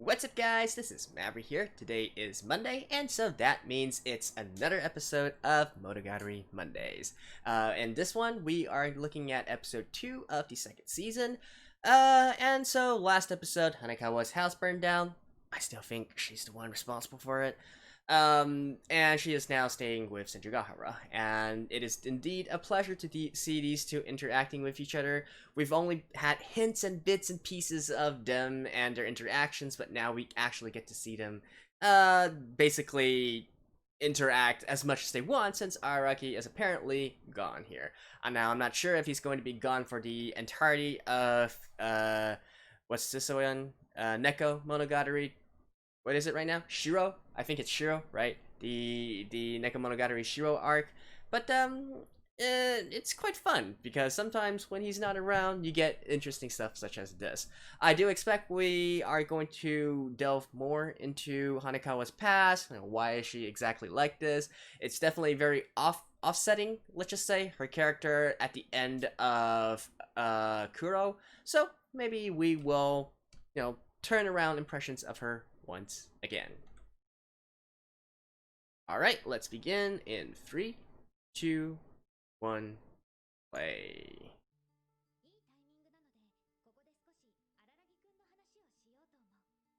What's up, guys? This is Maverick here. Today is Monday, and so that means it's another episode of Monogatari Mondays. In this one, we are looking at episode 2 of the second season. And so last episode, Hanekawa's house burned down. I still think she's the one responsible for it. And she is now staying with Senjougahara, and it is indeed a pleasure to see these two interacting with each other. We've only had hints and bits and pieces of them and their interactions, but now we actually get to see them, basically interact as much as they want, since Araragi is apparently gone here. And now I'm not sure if he's going to be gone for the entirety of, what's this one? Nekomonogatari. What is it right now? Shiro? I think it's Shiro, right? The Nekomonogatari Shiro arc. But it's quite fun because sometimes when he's not around, you get interesting stuff such as this. I do expect we are going to delve more into Hanekawa's past. You know, why is she exactly like this? It's definitely very offsetting, let's just say, her character at the end of Kuro. So maybe we will, turn around impressions of her once again. Alright, let's begin in 3, 2, 1, play.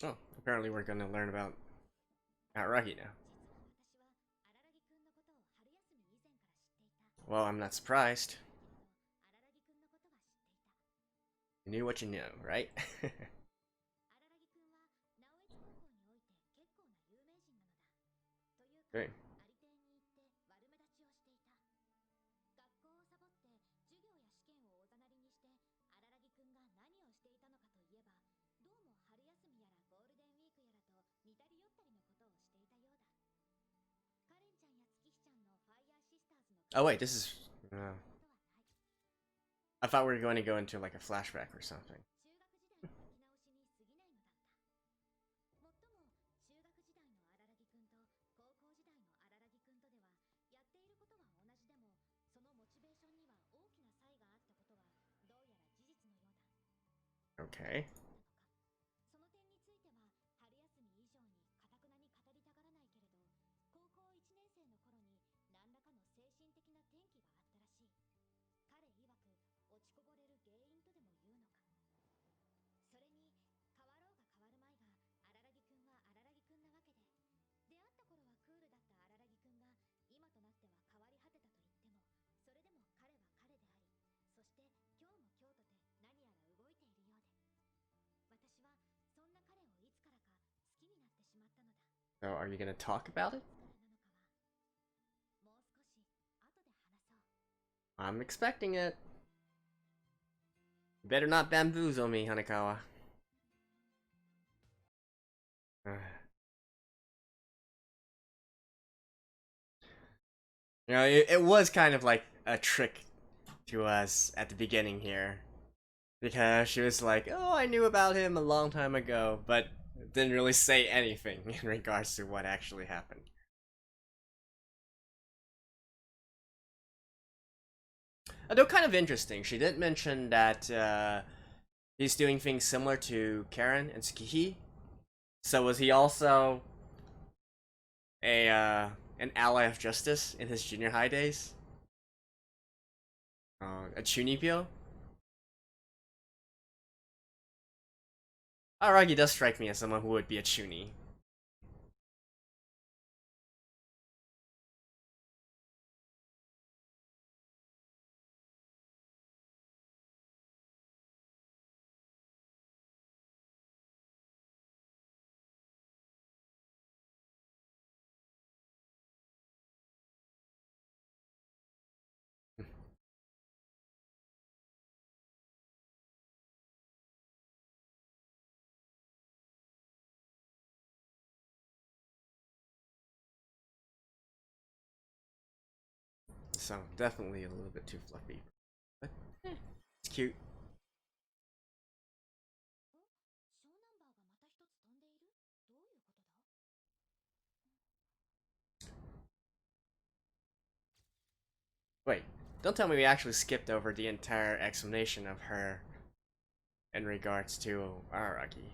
Oh, apparently we're gonna learn about Araragi now. Well, I'm not surprised. You knew what you knew, right? Great. Oh wait, this is... I thought we were going to go into like a flashback or something. Okay. So are you gonna talk about it? I'm expecting it. You better not bamboozle me, Hanekawa. It was kind of like a trick to us at the beginning here. Because she was like, oh, I knew about him a long time ago, but didn't really say anything in regards to what actually happened. Though kind of interesting, she did mention that he's doing things similar to Karen and Tsukihi. So was he also an ally of justice in his junior high days? A Chunibyo? Araragi does strike me as someone who would be a Chuni. So definitely a little bit too fluffy, but it's cute. Wait, don't tell me we actually skipped over the entire explanation of her in regards to Araragi.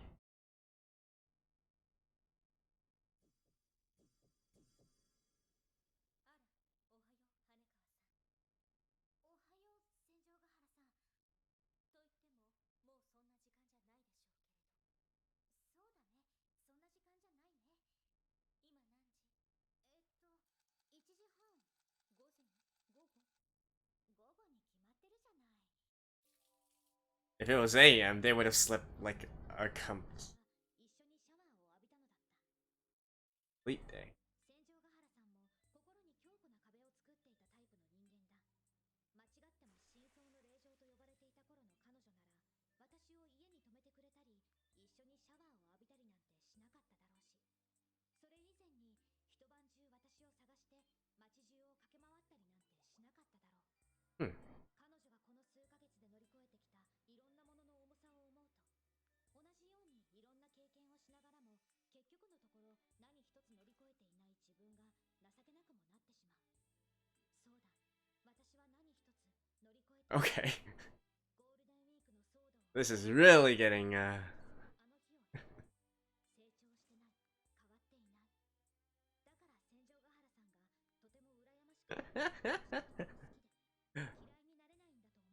If it was AM, they would have slept like a complete day. Hmm. Okay. This is really getting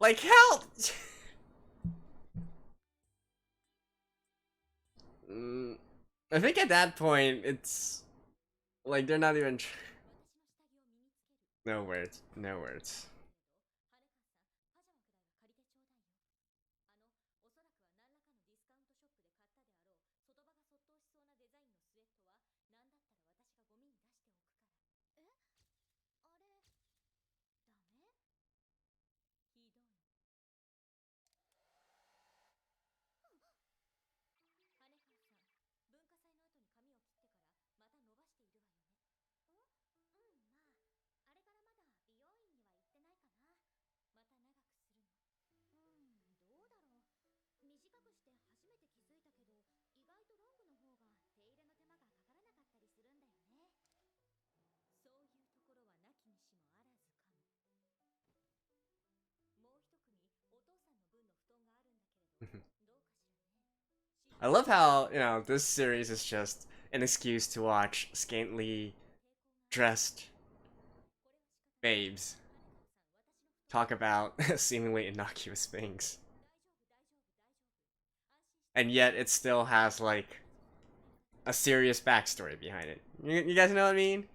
like help. I think at that point it's like they're not even no words, no words. I love how, you know, this series is just an excuse to watch scantily dressed babes talk about seemingly innocuous things. And yet it still has, like, a serious backstory behind it. You guys know what I mean?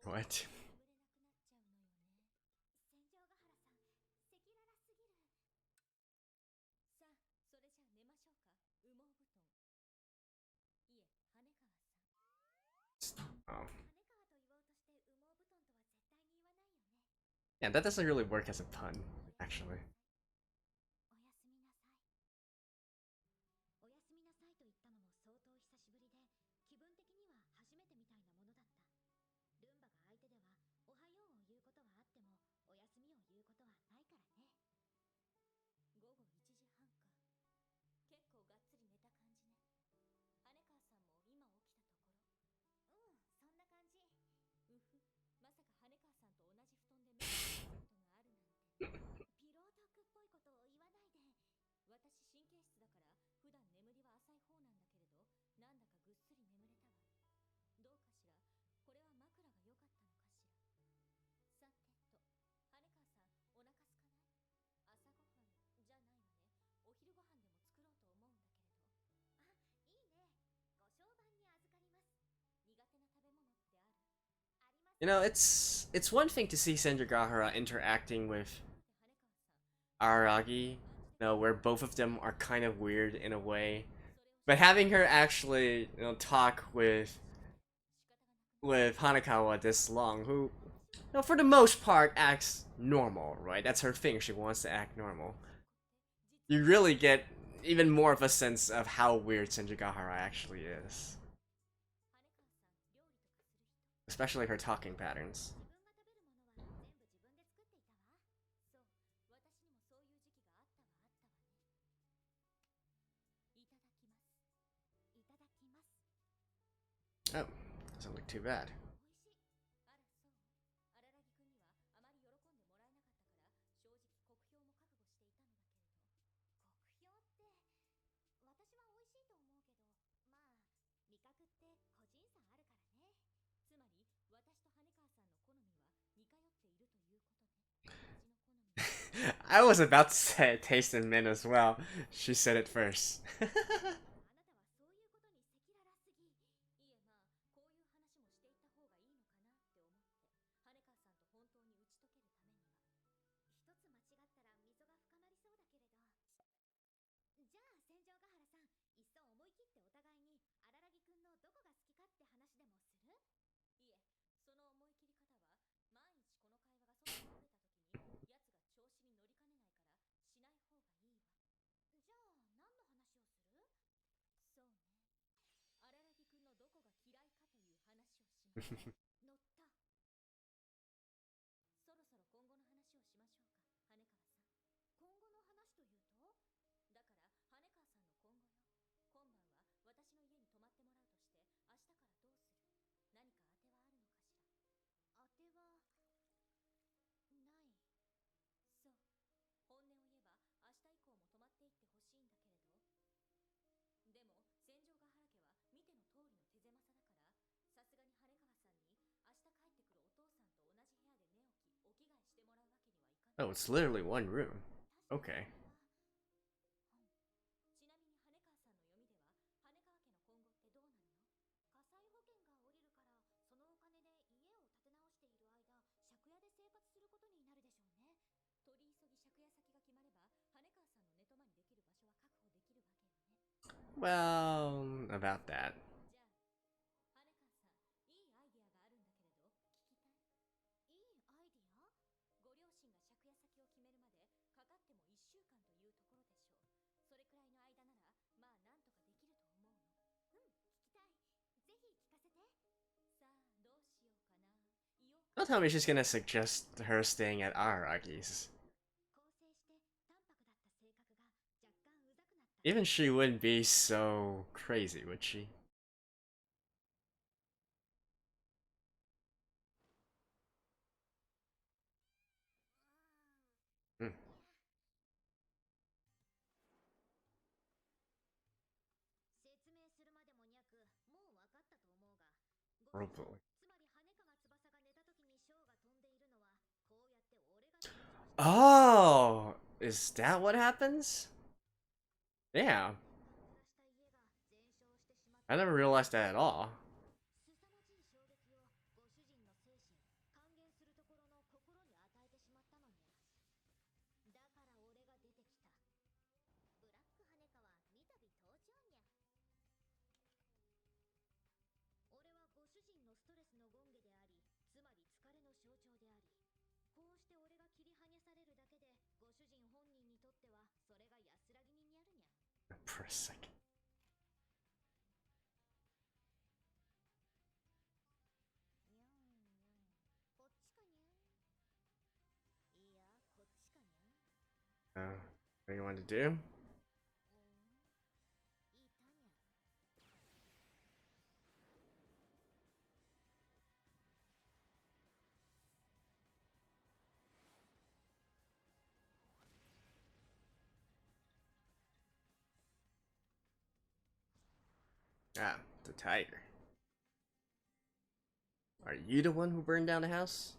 What? Oh. Yeah, that doesn't really work as a pun, actually. You know, it's one thing to see Senjougahara interacting with Araragi, you know, where both of them are kind of weird in a way. But having her actually, you know, talk with Hanekawa this long, who, you know, for the most part acts normal, right? That's her thing. She wants to act normal. You really get even more of a sense of how weird Senjougahara actually is, especially her talking patterns. Oh, doesn't look too bad. I was about to say taste in men as well. She said it first. Oh, it's literally one room. Okay. Well, about that. Don't tell me she's gonna suggest her staying at Araragi's. Even she wouldn't be so crazy, would she? Mm. Probably. Oh, is that what happens? Yeah. I never realized that at all. For a second. What do you want to do? Ah, the tiger. Are you the one who burned down the house?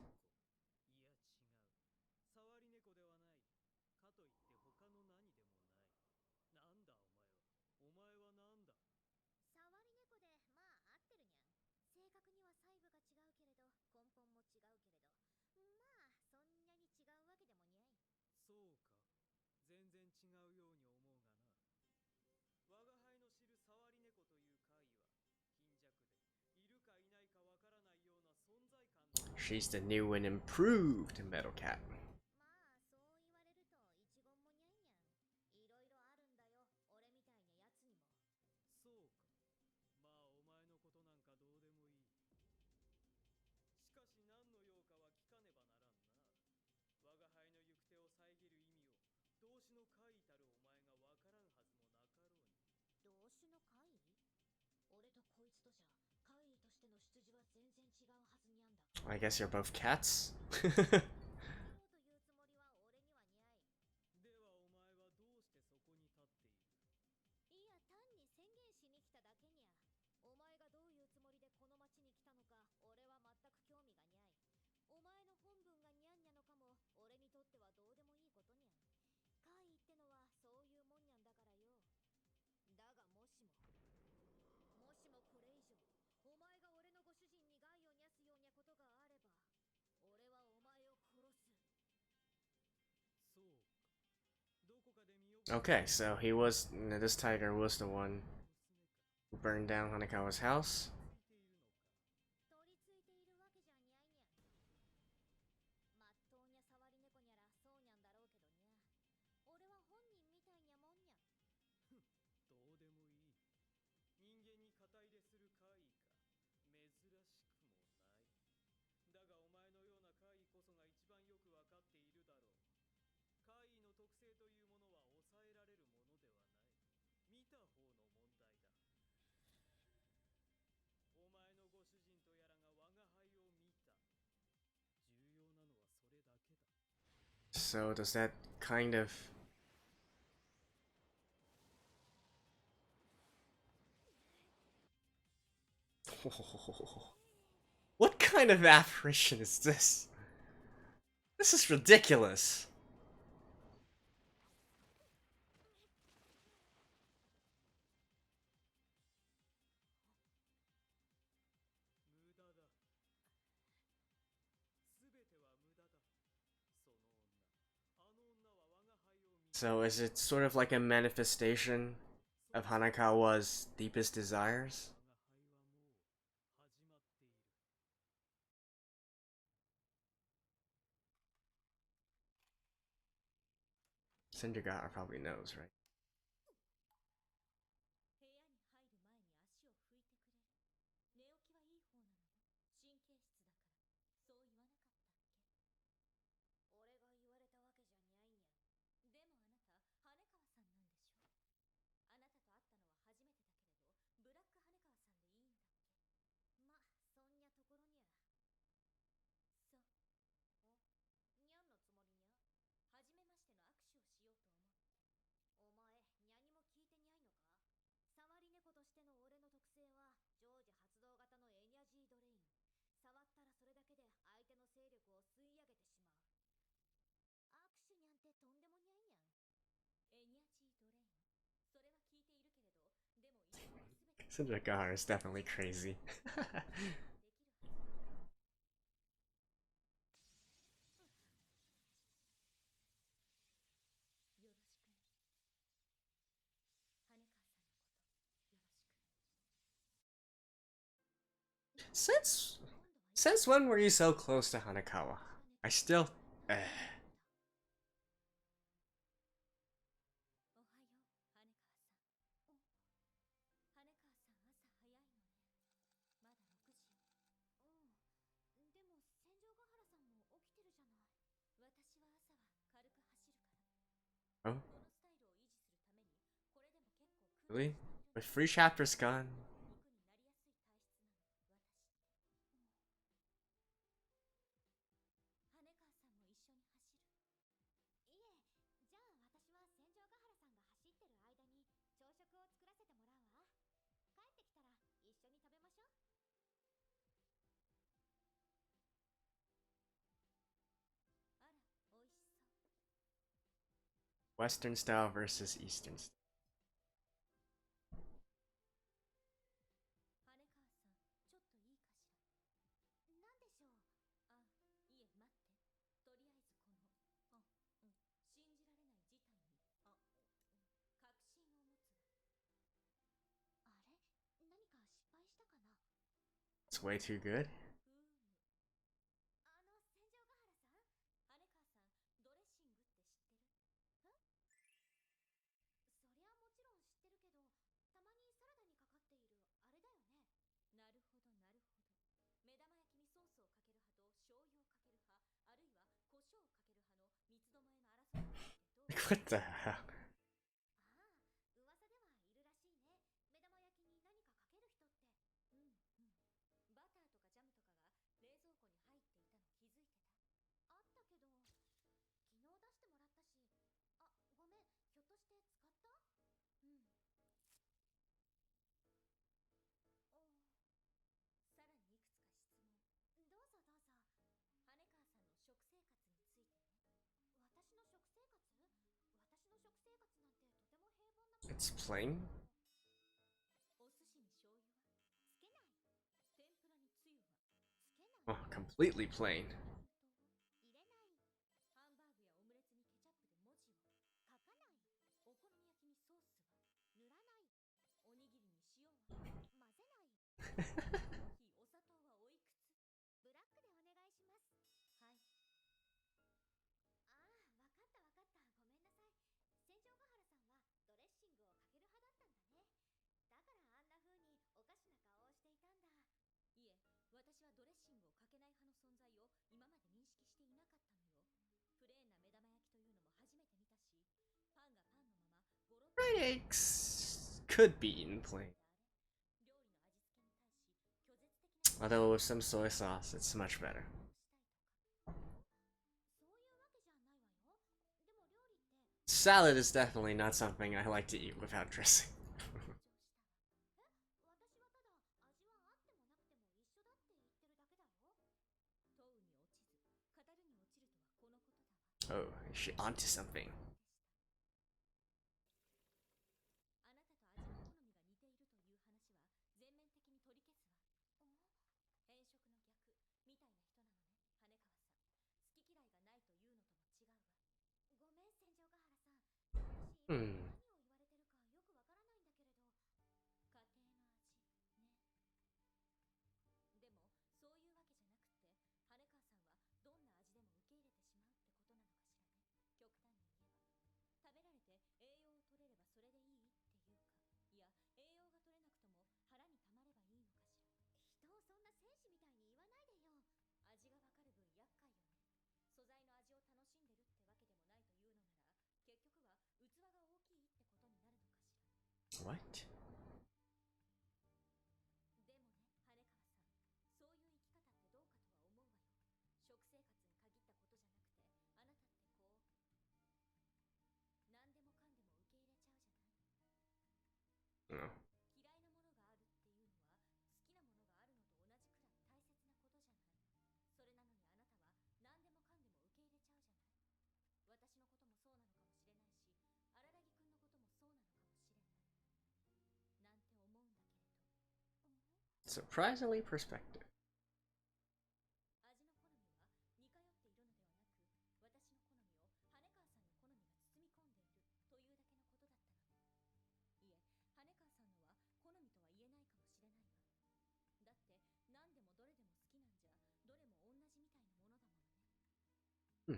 She's the new and improved Metal Cat. I guess you're both cats? Okay, so he was. This tiger was the one who burned down Hanekawa's house. So does that kind of what kind of apparition is this? This is ridiculous. So is it sort of like a manifestation of Hanekawa's deepest desires? Senjougahara probably knows, right? Senjougahara is definitely crazy. Since since when were you so close to Hanekawa? I still. Oh, really? With free chapters gone? Western style versus Eastern style. It's way too good. What the hell? It's plain? Oh, completely plain. Fried eggs could be eaten plain. Although with some soy sauce, it's much better. Salad is definitely not something I like to eat without dressing. Oh, is she onto something? Hmm. What? No. Surprisingly perspective. Hmm.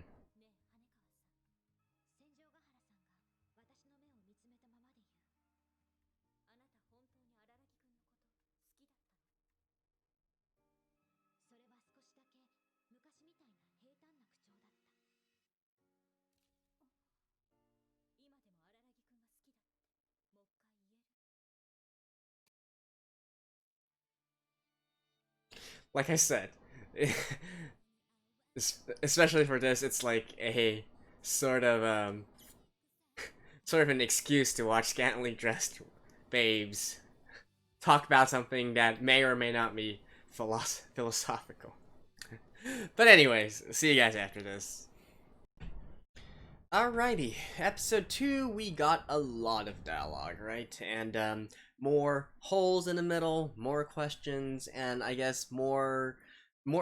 Like I said, especially for this, it's like a sort of sort of an excuse to watch scantily dressed babes talk about something that may or may not be philosophical. But anyways, see you guys after this. Alrighty, episode 2, we got a lot of dialogue, right? And more holes in the middle, more questions, and I guess more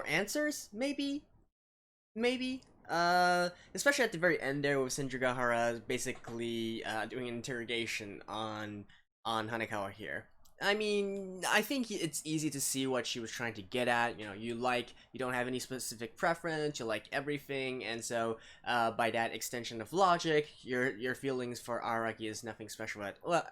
answers, maybe? Maybe? Especially at the very end there with Senjougahara basically doing an interrogation on Hanekawa here. I mean, I think it's easy to see what she was trying to get at. You know, you don't have any specific preference, you like everything, and so by that extension of logic, your feelings for Araragi is nothing special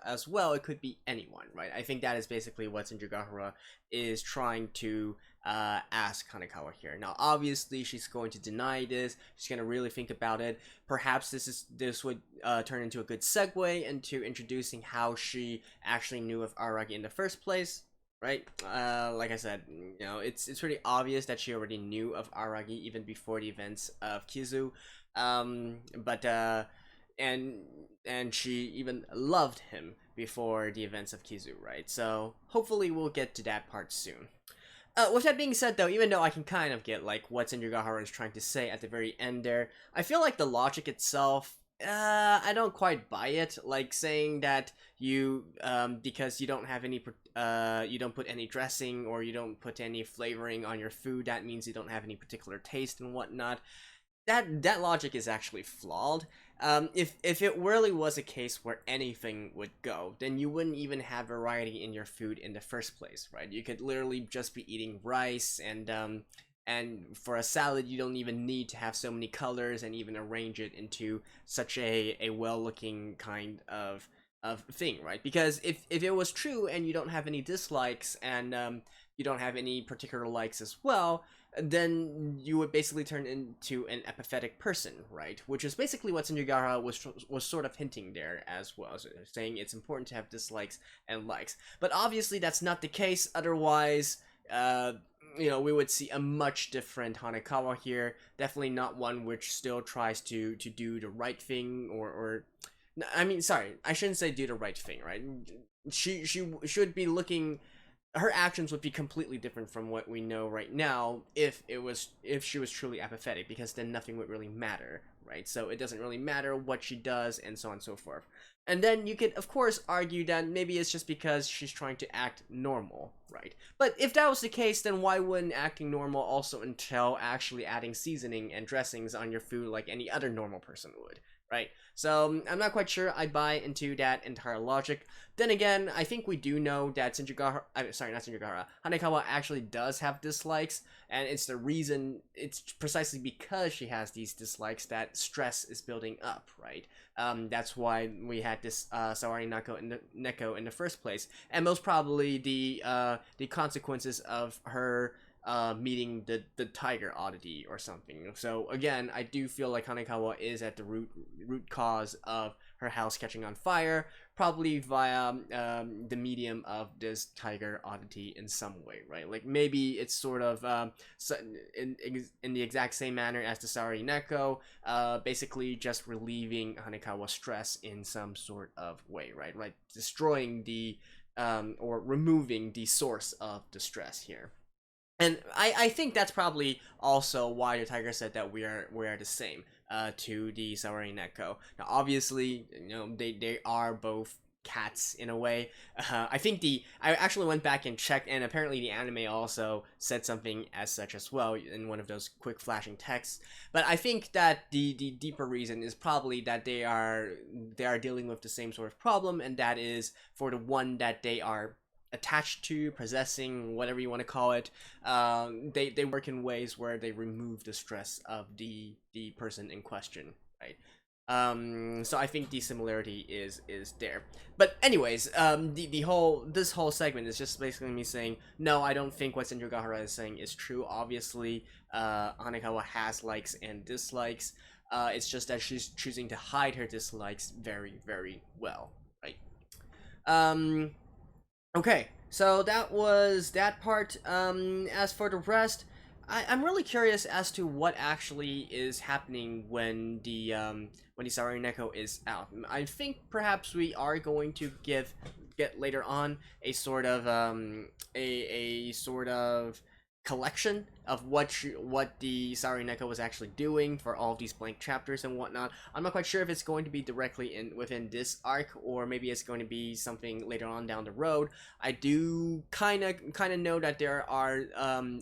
as well. It could be anyone, right? I think that is basically what Senjougahara is trying to ask Hanekawa here. Now, obviously, she's going to deny this. She's going to really think about it. Perhaps this would turn into a good segue into introducing how she actually knew of Araragi in the first place. Right? Like I said, you know, it's pretty obvious that she already knew of Araragi even before the events of Kizu. But and she even loved him before the events of Kizu, right? So hopefully we'll get to that part soon. With that being said, though, even though I can kind of get like what Senjougahara is trying to say at the very end there, I feel like the logic itself, I don't quite buy it. Like saying that you, because you don't have any, you don't put any dressing or you don't put any flavoring on your food, that means you don't have any particular taste and whatnot. That logic is actually flawed. If it really was a case where anything would go, then you wouldn't even have variety in your food in the first place, right? You could literally just be eating rice, and for a salad you don't even need to have so many colors and even arrange it into such a well-looking kind of thing, right? Because if it was true and you don't have any dislikes, and you don't have any particular likes as well, then you would basically turn into an apathetic person, right? Which is basically what Senjougahara was sort of hinting there as well, so saying it's important to have dislikes and likes. But obviously that's not the case. Otherwise, we would see a much different Hanekawa here. Definitely not one which still tries to do the right thing, or I mean, sorry, I shouldn't say do the right thing, right? She should be looking. Her actions would be completely different from what we know right now if she was truly apathetic, because then nothing would really matter, right? So it doesn't really matter what she does, and so on and so forth. And then you could, of course, argue that maybe it's just because she's trying to act normal, right? But if that was the case, then why wouldn't acting normal also entail actually adding seasoning and dressings on your food like any other normal person would, right? So I'm not quite sure I buy into that entire logic. Then again, I think we do know that Hanekawa actually does have dislikes, and it's precisely because she has these dislikes that stress is building up, right? That's why we had this Sawari Neko in the first place, and most probably the consequences of her meeting the tiger oddity or something. So again, I do feel like Hanekawa is at the root cause of her house catching on fire, probably via the medium of this tiger oddity in some way, right? Like maybe it's sort of in the exact same manner as the Sawari Neko, basically just relieving Hanekawa's stress in some sort of way, right? Like destroying the or removing the source of the stress here. And I think that's probably also why the tiger said that we are the same to the Sawari Neko. Now, obviously, they are both cats in a way. I actually went back and checked, and apparently the anime also said something as such as well in one of those quick flashing texts. But I think that the deeper reason is probably that they are dealing with the same sort of problem, and that is for the one that they are attached to, possessing, whatever you want to call it, they work in ways where they remove the stress of the person in question, right? So I think the similarity is there. But anyways, this whole segment is just basically me saying, no, I don't think what Senjougahara is saying is true. Obviously, Hanekawa has likes and dislikes. It's just that she's choosing to hide her dislikes very, very well, right? Okay, so that was that part. As for the rest, I'm really curious as to what actually is happening when the Sawari Neko is out. I think perhaps we are going to get later on a sort of a sort of collection of what the Sawari Neko was actually doing for all of these blank chapters and whatnot. I'm not quite sure if it's going to be directly within this arc, or maybe it's going to be something later on down the road. I do kind of know that there are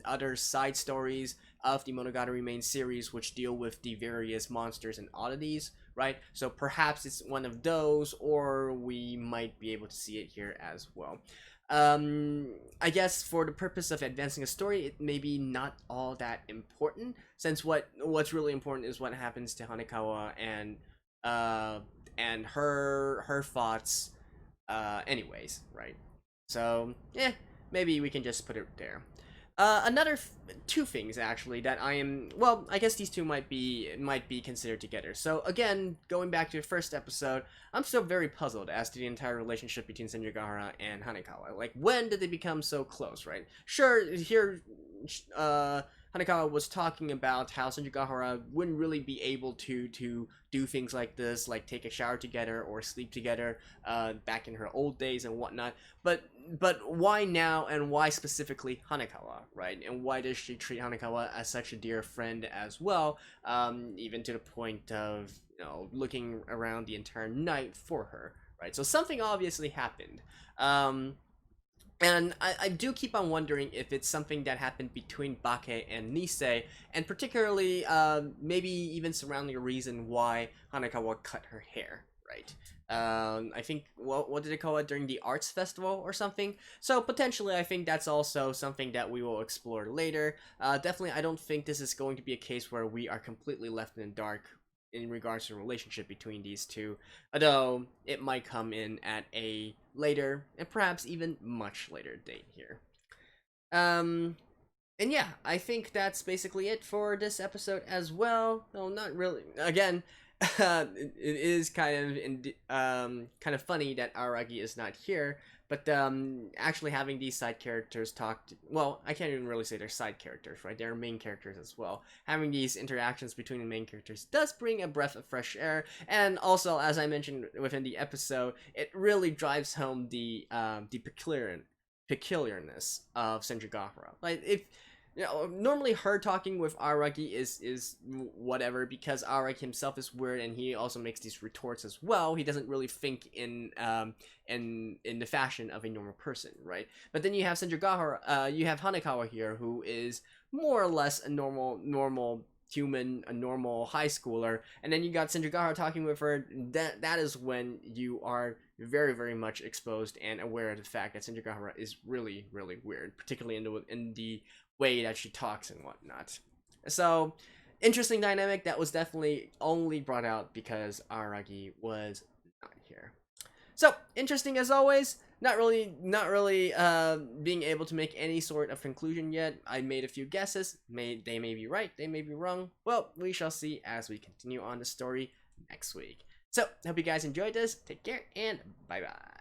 other side stories of the Monogatari main series which deal with the various monsters and oddities, right? So perhaps it's one of those, or we might be able to see it here as well. I guess for the purpose of advancing a story, it may be not all that important, since what's really important is what happens to Hanekawa and her thoughts, anyways, right? So yeah, maybe we can just put it there. Two things actually that I guess these two might be considered together. So again, going back to the first episode, I'm still very puzzled as to the entire relationship between Senjougahara and Hanekawa. Like, when did they become so close, right? Sure, here Hanekawa was talking about how Senjougahara wouldn't really be able to do things like this, like take a shower together or sleep together, back in her old days and whatnot. But why now, and why specifically Hanekawa, right? And why does she treat Hanekawa as such a dear friend as well, even to the point of looking around the entire night for her, right? So something obviously happened. And I do keep on wondering if it's something that happened between Bake and Nisei, and particularly maybe even surrounding a reason why Hanekawa cut her hair, right? I think, what did they call it, during the arts festival or something? So potentially I think that's also something that we will explore later. Definitely I don't think this is going to be a case where we are completely left in the dark in regards to the relationship between these two, although it might come in at a later and perhaps even much later date here. Um, and yeah, I think that's basically it for this episode as well. No, not really. Again, it is kind of funny that Araragi is not here, but actually having these side characters well, I can't even really say they're side characters, right? They're main characters as well. Having these interactions between the main characters does bring a breath of fresh air, and also, as I mentioned within the episode, it really drives home the peculiarness of Senjougahara. Like, if normally her talking with Araragi is whatever, because Araragi himself is weird and he also makes these retorts as well. He doesn't really think in the fashion of a normal person, right? But then you have Senjougahara, you have Hanekawa here, who is more or less a normal human, a normal high schooler, and then you got Senjougahara talking with her. That is when you are very, very much exposed and aware of the fact that Senjougahara is really, really weird, particularly in the way that she talks and whatnot. So, interesting dynamic that was definitely only brought out because Araragi was not here. So, interesting as always. Not really being able to make any sort of conclusion yet. I made a few guesses. They may be right, they may be wrong. Well, we shall see as we continue on the story next week. So, hope you guys enjoyed this. Take care and bye bye.